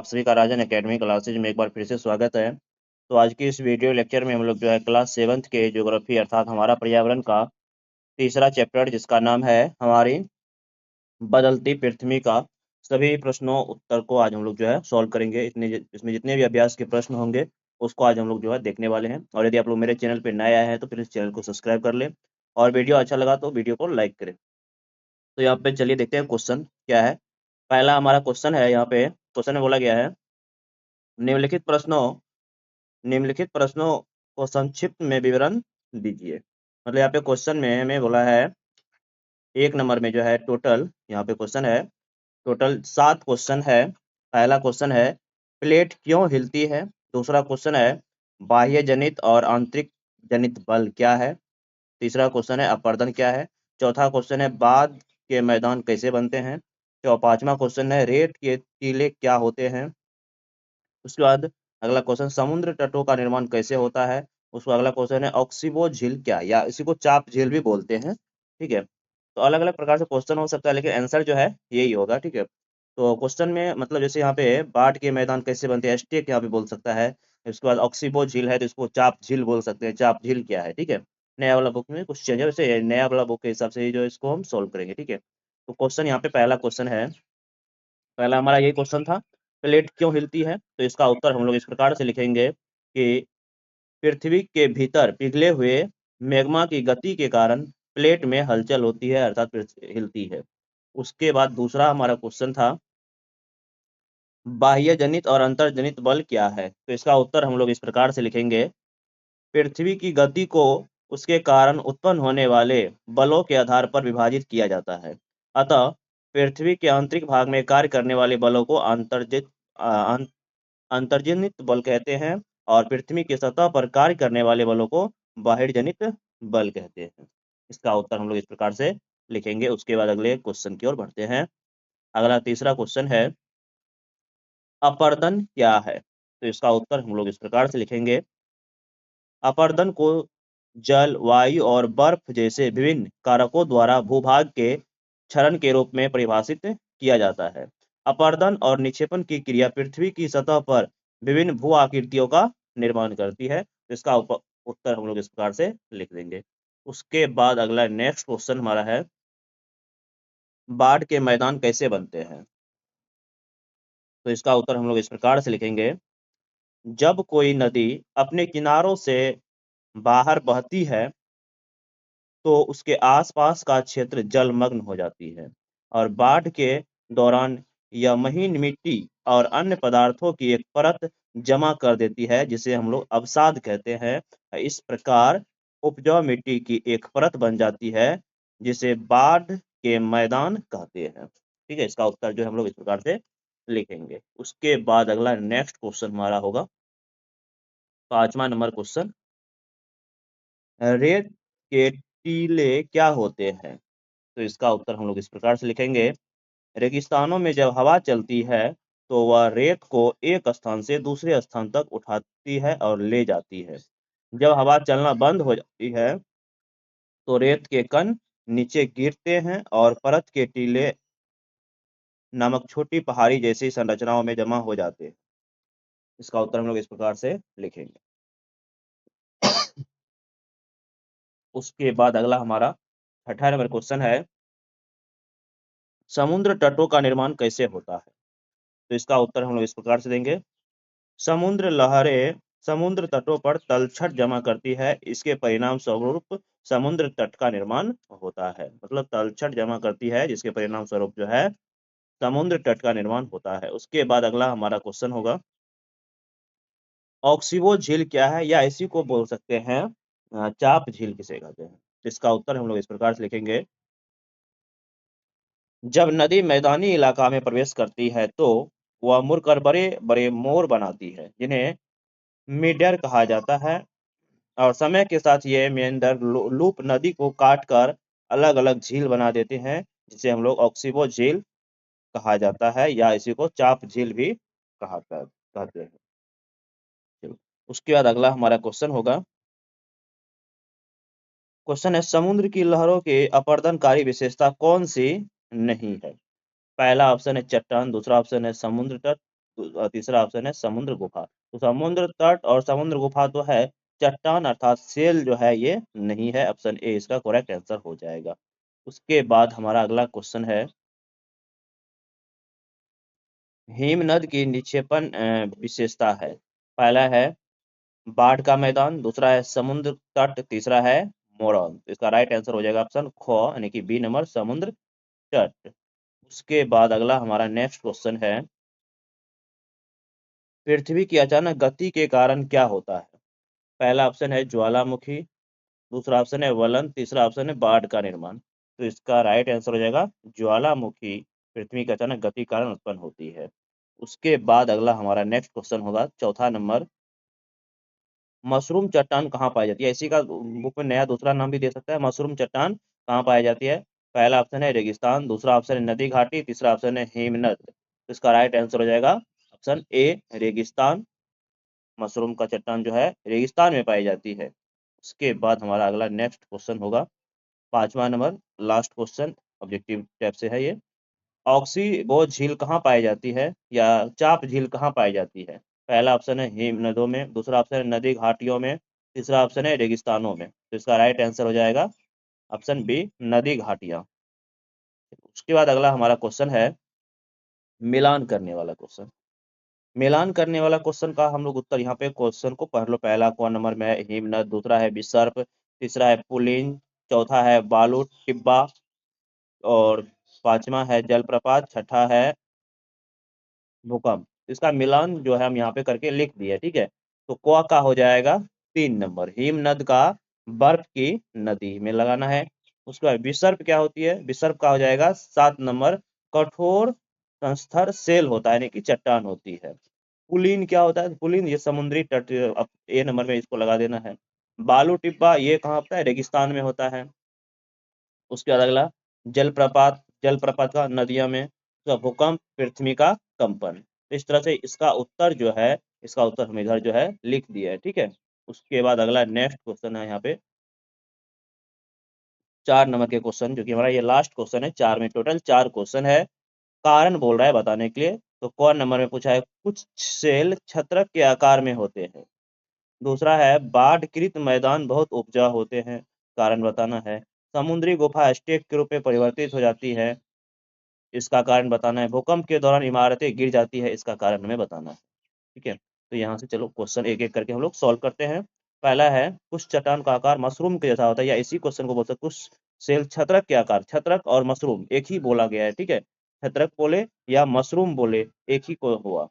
आप सभी का राजन एकेडमी क्लासेज में एक बार फिर से स्वागत है। तो आज की इस वीडियो लेक्चर में हम लोग जो है क्लास 7th के ज्योग्राफी अर्थात हमारा पर्यावरण का तीसरा चैप्टर जिसका नाम है हमारी बदलती पृथ्वी का सभी प्रश्नों उत्तर को आज हम लोग जो है सॉल्व करेंगे। इसमें जितने भी अभ्यास के प्रश्न होंगे उसको आज हम लोग जो है देखने वाले हैं। और यदि आप लोग मेरे चैनल पर नए आए हैं तो फिर इस चैनल को सब्सक्राइब कर लें और वीडियो अच्छा लगा तो वीडियो को लाइक करें। तो यहाँ पे चलिए देखते हैं क्वेश्चन क्या है। पहला हमारा क्वेश्चन है, यहाँ पे क्वेश्चन में बोला गया है निम्नलिखित प्रश्नों निम्नलिखित प्रश्नों को संक्षिप्त में विवरण दीजिए। मतलब यहाँ पे क्वेश्चन में हमें बोला है एक नंबर में जो है टोटल यहाँ पे क्वेश्चन है, टोटल 7 क्वेश्चन है। पहला क्वेश्चन है प्लेट क्यों हिलती है। दूसरा क्वेश्चन है बाह्य जनित और आंतरिक जनित बल क्या है। तीसरा क्वेश्चन है अपवर्तन क्या है। चौथा क्वेश्चन है बाद के मैदान कैसे बनते हैं। पांचवा क्वेश्चन है रेत के टीले क्या होते हैं। उसके बाद अगला क्वेश्चन समुद्र तटों का निर्माण कैसे होता है। उसका अगला क्वेश्चन है ऑक्सीबो झील क्या, या इसी को चाप झील भी बोलते हैं। ठीक है, तो अलग अलग प्रकार से क्वेश्चन हो सकता है लेकिन आंसर जो है यही होगा। ठीक है, तो क्वेश्चन में मतलब जैसे यहाँ पे बाढ़ के मैदान कैसे बनते हैं स्टेक यहाँ पे बोल सकता है। उसके बाद ऑक्सीबो झील है तो इसको चाप झील बोल सकते हैं, चाप झील क्या है। ठीक है, नया वाला बुक में कुछ चेंज है, वैसे नया वाला बुक के हिसाब से ही जो इसको हम सोल्व करेंगे। ठीक है, तो क्वेश्चन यहाँ पे पहला क्वेश्चन है, पहला हमारा यही क्वेश्चन था प्लेट क्यों हिलती है। तो इसका उत्तर हम लोग इस प्रकार से लिखेंगे कि पृथ्वी के भीतर पिघले हुए मैग्मा की गति के कारण प्लेट में हलचल होती है अर्थात हिलती है। उसके बाद दूसरा हमारा क्वेश्चन था बाह्य जनित और अंतर जनित बल क्या है। तो इसका उत्तर हम लोग इस प्रकार से लिखेंगे पृथ्वी की गति को उसके कारण उत्पन्न होने वाले बलों के आधार पर विभाजित किया जाता है। अतः पृथ्वी के आंतरिक भाग में कार्य करने वाले बलों को अंतर्जनित बल कहते हैं और पृथ्वी की सतह पर कार्य करने वाले बलों को बाहिर्जनित बल कहते हैं। इसका उत्तर हम लोग इस प्रकार से लिखेंगे। उसके बाद अगले क्वेश्चन की ओर बढ़ते हैं। अगला तीसरा क्वेश्चन है अपरदन क्या है। तो इसका उत्तर हम लोग इस प्रकार से लिखेंगे अपरदन को जल, वायु और बर्फ जैसे विभिन्न कारकों द्वारा भूभाग के क्षरण के रूप में परिभाषित किया जाता है। अपरदन और निक्षेपण की क्रिया पृथ्वी की सतह पर विभिन्न भू आकृतियों का निर्माण करती है। तो इसका उत्तर हम लोग इस प्रकार से लिख देंगे। उसके बाद अगला नेक्स्ट क्वेश्चन हमारा है बाढ़ के मैदान कैसे बनते हैं। तो इसका उत्तर हम लोग इस प्रकार से लिखेंगे जब कोई नदी अपने किनारों से बाहर बहती है तो उसके आसपास का क्षेत्र जलमग्न हो जाती है और बाढ़ के दौरान यह महीन मिट्टी और अन्य पदार्थों की एक परत जमा कर देती है जिसे हम लोग अवसाद कहते हैं। इस प्रकार उपजाऊ मिट्टी की एक परत बन जाती है जिसे बाढ़ के मैदान कहते हैं। ठीक है, इसका उत्तर जो हम लोग इस प्रकार से लिखेंगे। उसके बाद अगला नेक्स्ट क्वेश्चन हमारा होगा 5वां नंबर क्वेश्चन रेत के टीले क्या होते हैं। तो इसका उत्तर हम लोग इस प्रकार से लिखेंगे रेगिस्तानों में जब हवा चलती है तो वह रेत को एक स्थान से दूसरे स्थान तक उठाती है और ले जाती है। जब हवा चलना बंद हो जाती है तो रेत के कण नीचे गिरते हैं और परत के टीले नामक छोटी पहाड़ी जैसी संरचनाओं में जमा हो जाते हैं। इसका उत्तर हम लोग इस प्रकार से लिखेंगे। उसके बाद अगला हमारा 18 नंबर क्वेश्चन है समुद्र तटों का निर्माण कैसे होता है। तो इसका उत्तर हम लोग इस प्रकार से देंगे समुद्र लहरें समुद्र तटों पर तलछट जमा करती है, इसके परिणाम स्वरूप समुद्र तट का निर्माण होता है। मतलब तलछट जमा करती है जिसके परिणाम स्वरूप जो है समुद्र तट का निर्माण होता है। उसके बाद अगला हमारा क्वेश्चन होगा ऑक्सीबो झील क्या है, या इसी को बोल सकते हैं चाप झील किसे कहते हैं। इसका उत्तर हम लोग इस प्रकार से लिखेंगे जब नदी मैदानी इलाका में प्रवेश करती है तो वह मुड़कर बड़े बड़े मोर बनाती है जिन्हें मीडर कहा जाता है और समय के साथ ये मेंढर लूप नदी को काट कर अलग अलग झील बना देते हैं जिसे हम लोग ऑक्सीबो झील कहा जाता है या इसी को चाप झील भी कहते हैं। चलो, उसके बाद अगला हमारा क्वेश्चन होगा क्वेश्चन है समुद्र की लहरों की अपरदनकारी विशेषता कौन सी नहीं है। पहला ऑप्शन है चट्टान, दूसरा ऑप्शन है समुद्र तट, तीसरा ऑप्शन है समुद्र गुफा। तो समुद्र तट और समुद्र गुफा तो है, चट्टान अर्थात सेल जो है ये नहीं है। ऑप्शन ए इसका करेक्ट आंसर हो जाएगा। उसके बाद हमारा अगला क्वेश्चन है, हिमनद की निक्षेपण विशेषता है। पहला है बाढ़ का मैदान, दूसरा है समुद्र तट, तीसरा है मोरल। तो इसका राइट आंसर हो जाएगा ऑप्शन ख यानी कि बी नंबर समुद्र तट। उसके बाद अगला हमारा नेक्स्ट क्वेश्चन है, पृथ्वी की अचानक गति के कारण क्या होता है। पहला ऑप्शन है ज्वालामुखी, दूसरा ऑप्शन है वलन, तीसरा ऑप्शन है बाढ़ का निर्माण। तो इसका राइट आंसर हो जाएगा ज्वालामुखी पृथ्वी की अचानक गति के कारण उत्पन्न होती है। उसके बाद अगला हमारा नेक्स्ट क्वेश्चन होगा चौथा नंबर, मशरूम चट्टान कहाँ पाई जाती है। इसी का बुक में नया दूसरा नाम भी दे सकता है, मशरूम चट्टान कहाँ पाई जाती है। पहला ऑप्शन है रेगिस्तान, दूसरा ऑप्शन है नदी घाटी, तीसरा ऑप्शन है हिमनद। तो इसका राइट आंसर हो जाएगा ऑप्शन ए रेगिस्तान। मशरूम का चट्टान जो है रेगिस्तान में पाई जाती है। उसके बाद हमारा अगला नेक्स्ट क्वेश्चन होगा पांचवा number, last question objective type से है ये। ऑक्सीबो झील कहाँ पाई जाती है या चाप झील कहाँ पाई जाती है। पहला ऑप्शन है हिम नदों में, दूसरा ऑप्शन है नदी घाटियों में, तीसरा ऑप्शन है रेगिस्तानों में। तो इसका राइट आंसर हो जाएगा ऑप्शन बी नदी घाटियां। उसके बाद अगला हमारा क्वेश्चन है मिलान करने वाला क्वेश्चन। मिलान करने वाला क्वेश्चन का हम लोग उत्तर यहाँ पे क्वेश्चन को पढ़ लो। पहला कौन नंबर में है हिमनद, दूसरा है विसर्प, तीसरा है पुलिन, चौथा है बालू टिब्बा और पांचवा है जलप्रपात, छठा है भूकंप। इसका मिलान जो है हम यहाँ पे करके लिख दिए, ठीक है। तो क्वा का हो जाएगा 3 नंबर, हिमनद का बर्फ की नदी में लगाना है। उसके बाद विसर्प क्या होती है, विसर्प का हो जाएगा 7 नंबर, कठोर संस्तर सेल होता है यानी कि चट्टान होती है। पुलिन क्या होता है, पुलिन ये समुद्री तट, अब ए नंबर में इसको लगा देना है। बालू टिब्बा ये कहाँ होता है, रेगिस्तान में होता है। उसके बाद अगला जलप्रपात, जलप्रपात का नदियों में। तो भूकंप पृथ्वी का कंपन। इस तरह से इसका उत्तर जो है, इसका उत्तर हम इधर जो है लिख दिया है, ठीक है। उसके बाद अगला नेक्स्ट क्वेश्चन है यहाँ पे 4 नंबर के क्वेश्चन, जो कि हमारा ये लास्ट क्वेश्चन है। चार में टोटल 4 क्वेश्चन है, कारण बोल रहा है बताने के लिए। तो कौन नंबर में पूछा है, कुछ सेल छत्रक के आकार में होते हैं। दूसरा है बाढ़कृत मैदान बहुत उपजाऊ होते हैं, कारण बताना है। समुद्री गुफा स्टेक के रूप में परिवर्तित हो जाती है, इसका कारण बताना है। भूकंप के दौरान इमारतें गिर जाती है, इसका कारण हमें बताना है, ठीक है। तो यहाँ से चलो क्वेश्चन एक एक करके हम लोग सॉल्व करते हैं। पहला है कुछ चट्टान का आकार मशरूम के जैसा होता है, या इसी क्वेश्चन को बोलते हैं कुछ सेल छत्रक के आकार। छत्रक और मशरूम एक ही बोला गया है, ठीक है। छत्रक बोले या मशरूम बोले एक ही को हुआ,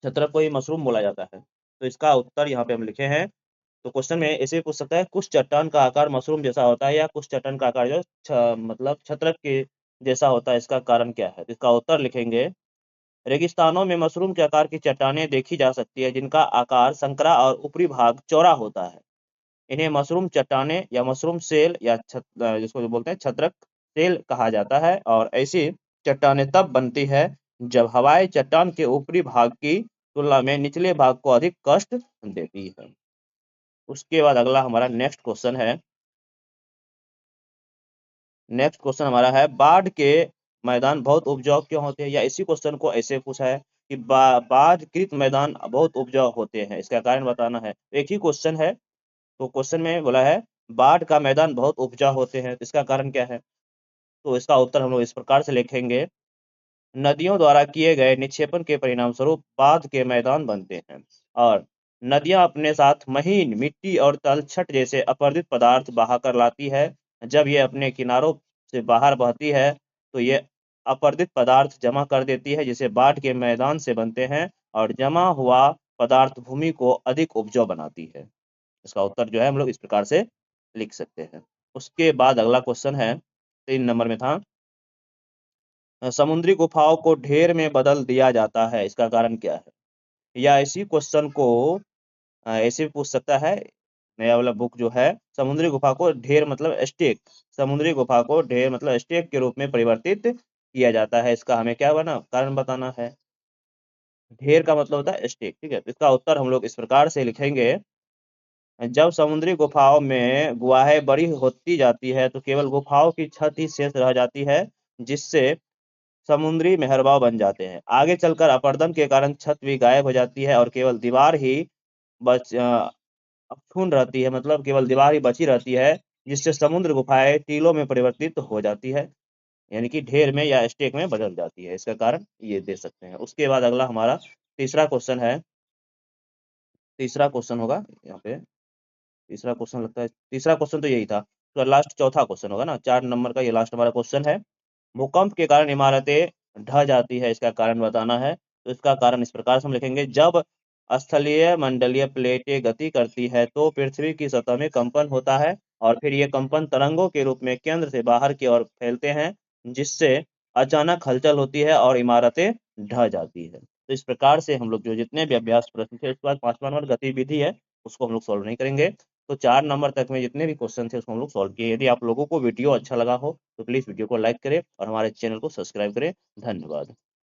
छत्रक को ही मशरूम बोला जाता है। तो इसका उत्तर यहाँ पे हम लिखे हैं। तो क्वेश्चन में ऐसे पूछ सकता है कुछ चट्टान का आकार मशरूम जैसा होता है, या कुछ चट्टान का आकार जो मतलब छत्रक के जैसा होता है, इसका कारण क्या है। इसका उत्तर लिखेंगे, रेगिस्तानों में मशरूम के आकार की चट्टानें देखी जा सकती है, जिनका आकार संकरा और ऊपरी भाग चौड़ा होता है। इन्हें मशरूम चट्टानें या मशरूम सेल या जिसको जो बोलते हैं छत्रक सेल कहा जाता है। और ऐसी चट्टानें तब बनती है जब हवाएं चट्टान के ऊपरी भाग की तुलना में निचले भाग को अधिक कष्ट देती है। उसके बाद अगला हमारा नेक्स्ट क्वेश्चन है, नेक्स्ट क्वेश्चन हमारा है बाढ़ के मैदान बहुत उपजाऊ क्यों होते हैं, या इसी क्वेश्चन को ऐसे पूछा है कि बाढ़कृत मैदान बहुत उपजाऊ होते हैं, इसका कारण बताना है। एक ही क्वेश्चन है, तो क्वेश्चन में बोला है बाढ़ का मैदान बहुत उपजाऊ होते हैं, इसका कारण क्या है। तो इसका उत्तर हम लोग इस प्रकार से लिखेंगे, नदियों द्वारा किए गए निक्षेपण के परिणाम स्वरूप बाढ़ के मैदान बनते हैं। और नदियां अपने साथ महीन मिट्टी और तलछट जैसे अपरदित पदार्थ बहाकर लाती है। जब ये अपने किनारों से बाहर बहती है तो ये अपरदित पदार्थ जमा कर देती है, जिसे बाढ़ के मैदान से बनते हैं। और जमा हुआ पदार्थ भूमि को अधिक उपजाऊ बनाती है। इसका उत्तर जो है हम लोग इस प्रकार से लिख सकते हैं। उसके बाद अगला क्वेश्चन है 3 नंबर में था, समुद्री गुफाओं को ढेर में बदल दिया जाता है, इसका कारण क्या है। या इसी क्वेश्चन को ऐसे भी पूछ सकता है, नया वाला बुक जो है, समुद्री गुफा को ढेर मतलब स्टेक, समुद्री गुफा को ढेर मतलब स्टेक के रूप में परिवर्तित किया जाता है, इसका हमें क्या बना कारण बताना है। ढेर का मतलब होता है स्टेक, ठीक है। इसका उत्तर हम लोग इस प्रकार से लिखेंगे, जब समुद्री गुफाओं में गुहाएं बड़ी होती जाती है तो केवल गुफाओं की छत ही शेष रह जाती है, जिससे समुद्री मेहरबाव बन जाते हैं। आगे चलकर अपरदन के कारण छत भी गायब हो जाती है और केवल दीवार ही बच अक्षुण्ण रहती है, मतलब केवल दीवार ही बची रहती है, जिससे समुद्र गुफाएं टीलों में परिवर्तित हो जाती है, यानी कि ढेर में या स्टेक में बदल जाती है। इसका कारण ये दे सकते हैं। उसके बाद अगला हमारा तीसरा क्वेश्चन है, तीसरा क्वेश्चन होगा यहाँ पे, तीसरा क्वेश्चन लगता है, तीसरा क्वेश्चन तो यही था, तो लास्ट चौथा क्वेश्चन होगा ना, 4 नंबर का ये लास्ट हमारा क्वेश्चन है। भूकंप के कारण इमारतें ढह जाती है, इसका कारण बताना है। तो इसका कारण इस प्रकार से हम लिखेंगे, जब स्थलीय मंडलीय प्लेटें गति करती है तो पृथ्वी की सतह में कंपन होता है और फिर ये कंपन तरंगों के रूप में केंद्र से बाहर की ओर फैलते हैं, जिससे अचानक हलचल होती है और इमारतें ढह जाती है। तो इस प्रकार से हम लोग जो जितने भी अभ्यास प्रश्न थे, उसके बाद 5वां नंबर गतिविधि है, उसको हम लोग सॉल्व नहीं करेंगे। तो 4 नंबर तक में जितने भी क्वेश्चन थे उसको हम लोग सॉल्व किए। यदि आप लोगों को वीडियो अच्छा लगा हो तो प्लीज वीडियो को लाइक करें और हमारे चैनल को सब्सक्राइब करें। धन्यवाद।